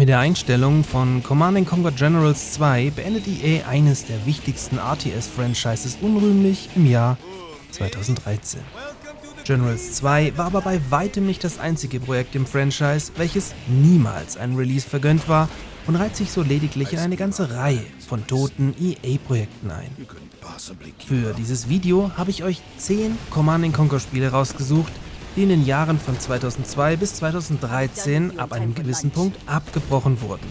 Mit der Einstellung von Command & Conquer Generals 2 beendet EA eines der wichtigsten RTS-Franchises unrühmlich im Jahr 2013. Generals 2 war aber bei weitem nicht das einzige Projekt im Franchise, welches niemals ein Release vergönnt war und reiht sich so lediglich in eine ganze Reihe von toten EA-Projekten ein. Für dieses Video habe ich euch 10 Command & Conquer Spiele rausgesucht, die in den Jahren von 2002 bis 2013 ab einem gewissen Punkt abgebrochen wurden.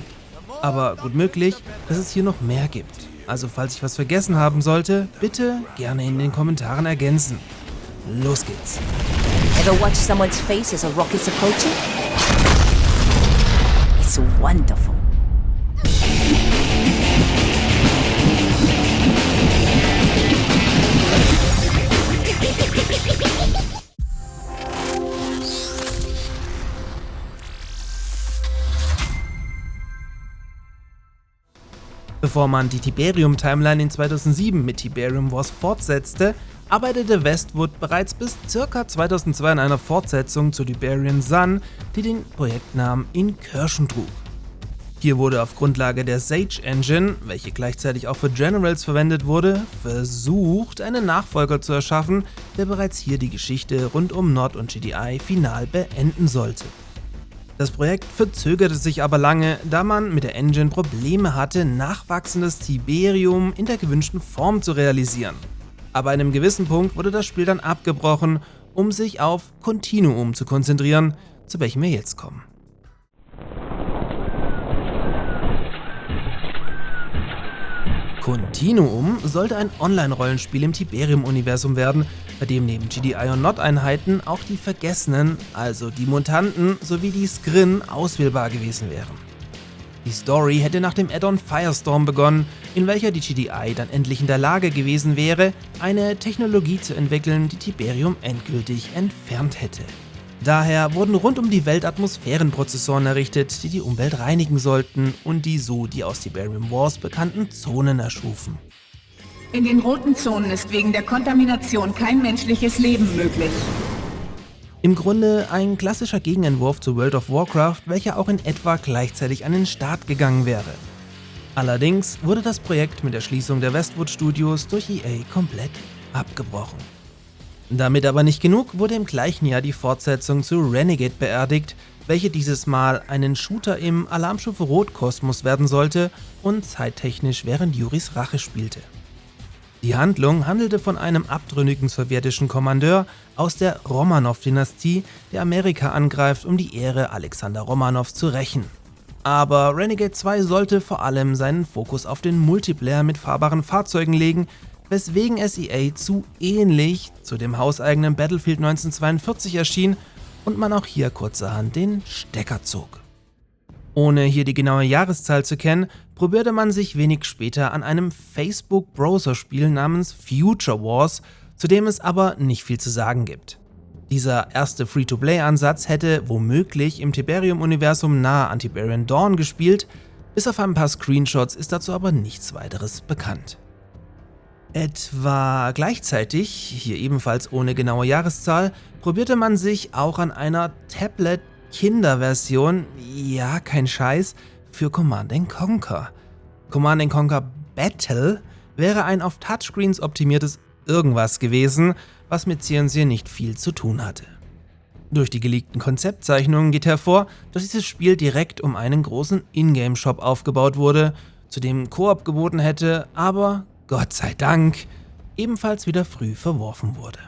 Aber gut möglich, dass es hier noch mehr gibt. Also falls ich was vergessen haben sollte, bitte gerne in den Kommentaren ergänzen. Los geht's! Ever watch someone's face as a rocket's approaching? It's wonderful. Bevor man die Tiberium-Timeline in 2007 mit Tiberium Wars fortsetzte, arbeitete Westwood bereits bis ca. 2002 an einer Fortsetzung zu Tiberium Sun, die den Projektnamen Incursion trug. Hier wurde auf Grundlage der Sage Engine, welche gleichzeitig auch für Generals verwendet wurde, versucht, einen Nachfolger zu erschaffen, der bereits hier die Geschichte rund um Nod und GDI final beenden sollte. Das Projekt verzögerte sich aber lange, da man mit der Engine Probleme hatte, nachwachsendes Tiberium in der gewünschten Form zu realisieren. Aber an einem gewissen Punkt wurde das Spiel dann abgebrochen, um sich auf Continuum zu konzentrieren, zu welchem wir jetzt kommen. Continuum sollte ein Online-Rollenspiel im Tiberium-Universum werden, bei dem neben GDI und Nod-Einheiten auch die Vergessenen, also die Mutanten sowie die Skrin auswählbar gewesen wären. Die Story hätte nach dem Add-on Firestorm begonnen, in welcher die GDI dann endlich in der Lage gewesen wäre, eine Technologie zu entwickeln, die Tiberium endgültig entfernt hätte. Daher wurden rund um die Welt Atmosphärenprozessoren errichtet, die die Umwelt reinigen sollten und die so die aus Tiberium Wars bekannten Zonen erschufen. In den roten Zonen ist wegen der Kontamination kein menschliches Leben möglich. Im Grunde ein klassischer Gegenentwurf zu World of Warcraft, welcher auch in etwa gleichzeitig an den Start gegangen wäre. Allerdings wurde das Projekt mit der Schließung der Westwood Studios durch EA komplett abgebrochen. Damit aber nicht genug, wurde im gleichen Jahr die Fortsetzung zu Renegade beerdigt, welche dieses Mal einen Shooter im Alarmstufe Rot-Kosmos werden sollte und zeittechnisch während Juris Rache spielte. Die Handlung handelte von einem abtrünnigen sowjetischen Kommandeur aus der Romanov-Dynastie, der Amerika angreift, um die Ehre Alexander Romanows zu rächen. Aber Renegade 2 sollte vor allem seinen Fokus auf den Multiplayer mit fahrbaren Fahrzeugen legen, weswegen es EA zu ähnlich zu dem hauseigenen Battlefield 1942 erschien und man auch hier kurzerhand den Stecker zog. Ohne hier die genaue Jahreszahl zu kennen, probierte man sich wenig später an einem Facebook-Browser-Spiel namens Future Wars, zu dem es aber nicht viel zu sagen gibt. Dieser erste Free-to-Play-Ansatz hätte womöglich im Tiberium-Universum nahe an Tiberium Dawn gespielt, bis auf ein paar Screenshots ist dazu aber nichts weiteres bekannt. Etwa gleichzeitig, hier ebenfalls ohne genaue Jahreszahl, probierte man sich auch an einer Tablet-Kinderversion, ja kein Scheiß, für Command & Conquer. Command & Conquer Battle wäre ein auf Touchscreens optimiertes Irgendwas gewesen, was mit CNC nicht viel zu tun hatte. Durch die geleakten Konzeptzeichnungen geht hervor, dass dieses Spiel direkt um einen großen Ingame-Shop aufgebaut wurde, zu dem Koop geboten hätte, aber Gott sei Dank ebenfalls wieder früh verworfen wurde.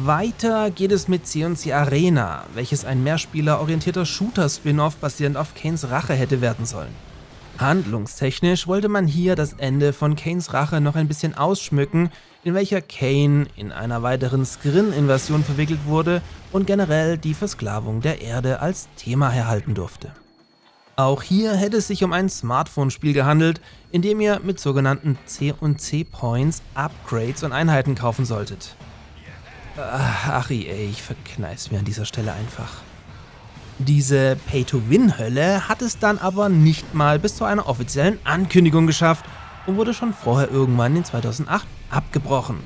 Weiter geht es mit C&C Arena, welches ein mehrspielerorientierter Shooter-Spin-Off basierend auf Kains Rache hätte werden sollen. Handlungstechnisch wollte man hier das Ende von Kains Rache noch ein bisschen ausschmücken, in welcher Kain in einer weiteren Skrin-Invasion verwickelt wurde und generell die Versklavung der Erde als Thema herhalten durfte. Auch hier hätte es sich um ein Smartphone-Spiel gehandelt, in dem ihr mit sogenannten C&C Points Upgrades und Einheiten kaufen solltet. Ach EA, ich verkneif's mir an dieser Stelle einfach. Diese Pay-to-Win-Hölle hat es dann aber nicht mal bis zu einer offiziellen Ankündigung geschafft und wurde schon vorher irgendwann in 2008 abgebrochen.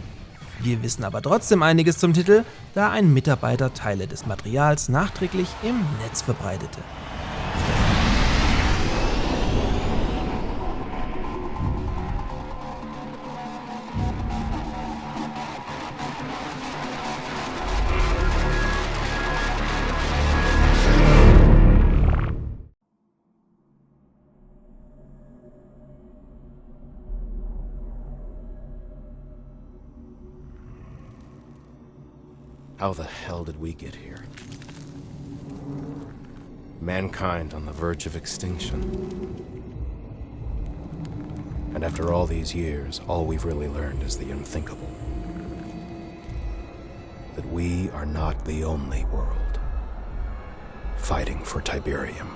Wir wissen aber trotzdem einiges zum Titel, da ein Mitarbeiter Teile des Materials nachträglich im Netz verbreitete. How the hell did we get here? Mankind on the verge of extinction. And after all these years, all we've really learned is the unthinkable. That we are not the only world fighting for Tiberium.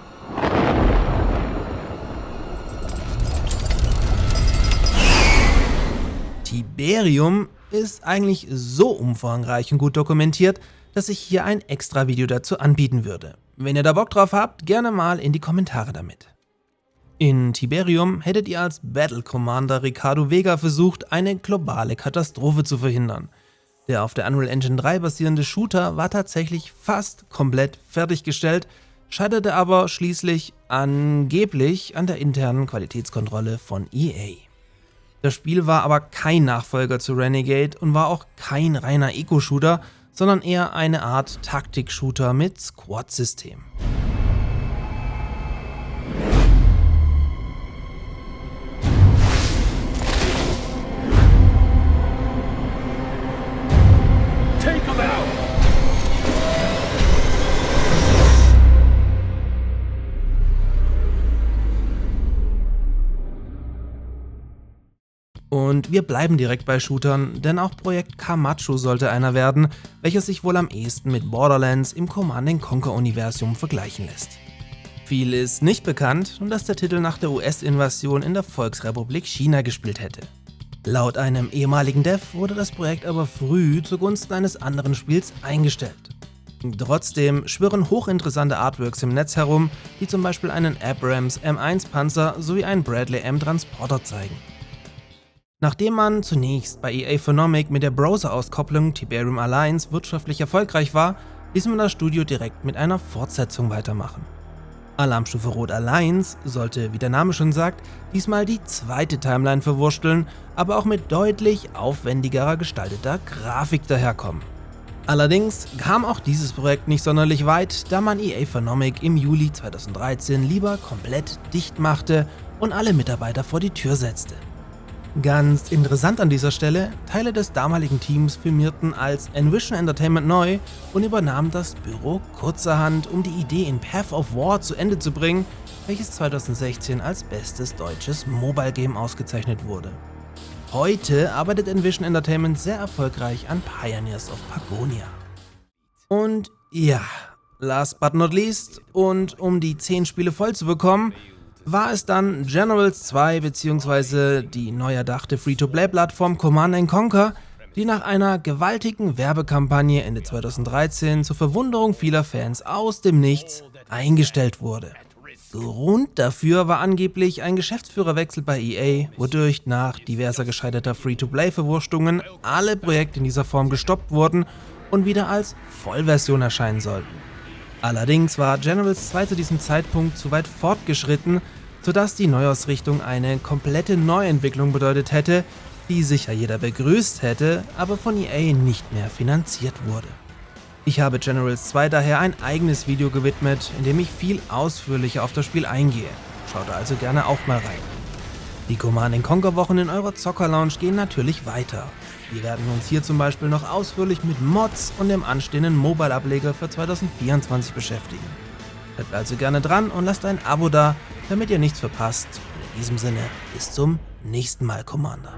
Tiberium ist eigentlich so umfangreich und gut dokumentiert, dass ich hier ein extra Video dazu anbieten würde. Wenn ihr da Bock drauf habt, gerne mal in die Kommentare damit. In Tiberium hättet ihr als Battle Commander Ricardo Vega versucht, eine globale Katastrophe zu verhindern. Der auf der Unreal Engine 3 basierende Shooter war tatsächlich fast komplett fertiggestellt, scheiterte aber schließlich angeblich an der internen Qualitätskontrolle von EA. Das Spiel war aber kein Nachfolger zu Renegade und war auch kein reiner Eco-Shooter, sondern eher eine Art Taktik-Shooter mit Squad-System. Und wir bleiben direkt bei Shootern, denn auch Projekt Camacho sollte einer werden, welches sich wohl am ehesten mit Borderlands im Command & Conquer-Universum vergleichen lässt. Viel ist nicht bekannt, dass der Titel nach der US-Invasion in der Volksrepublik China gespielt hätte. Laut einem ehemaligen Dev wurde das Projekt aber früh zugunsten eines anderen Spiels eingestellt. Trotzdem schwirren hochinteressante Artworks im Netz herum, die zum Beispiel einen Abrams M1 Panzer sowie einen Bradley M Transporter zeigen. Nachdem man zunächst bei EA Phonomic mit der Browser-Auskopplung Tiberium Alliance wirtschaftlich erfolgreich war, ließ man das Studio direkt mit einer Fortsetzung weitermachen. Alarmstufe Rot Alliance sollte, wie der Name schon sagt, diesmal die zweite Timeline verwursteln, aber auch mit deutlich aufwendigerer gestalteter Grafik daherkommen. Allerdings kam auch dieses Projekt nicht sonderlich weit, da man EA Phonomic im Juli 2013 lieber komplett dicht machte und alle Mitarbeiter vor die Tür setzte. Ganz interessant an dieser Stelle, Teile des damaligen Teams firmierten als Envision Entertainment neu und übernahmen das Büro kurzerhand, um die Idee in Path of War zu Ende zu bringen, welches 2016 als bestes deutsches Mobile Game ausgezeichnet wurde. Heute arbeitet Envision Entertainment sehr erfolgreich an Pioneers of Pagonia. Und ja, last but not least, und um die 10 Spiele voll zu bekommen, war es dann Generals 2 bzw. die neu erdachte Free-to-Play-Plattform Command & Conquer, die nach einer gewaltigen Werbekampagne Ende 2013 zur Verwunderung vieler Fans aus dem Nichts eingestellt wurde. Grund dafür war angeblich ein Geschäftsführerwechsel bei EA, wodurch nach diverser gescheiterter Free-to-Play-Verwurstungen alle Projekte in dieser Form gestoppt wurden und wieder als Vollversion erscheinen sollten. Allerdings war Generals 2 zu diesem Zeitpunkt zu weit fortgeschritten, sodass die Neuausrichtung eine komplette Neuentwicklung bedeutet hätte, die sicher jeder begrüßt hätte, aber von EA nicht mehr finanziert wurde. Ich habe Generals 2 daher ein eigenes Video gewidmet, in dem ich viel ausführlicher auf das Spiel eingehe. Schaut da also gerne auch mal rein. Die Command & Conquer Wochen in eurer Zocker-Lounge gehen natürlich weiter. Wir werden uns hier zum Beispiel noch ausführlich mit Mods und dem anstehenden Mobile-Ableger für 2024 beschäftigen. Bleibt also gerne dran und lasst ein Abo da, damit ihr nichts verpasst. Und in diesem Sinne, bis zum nächsten Mal, Commander.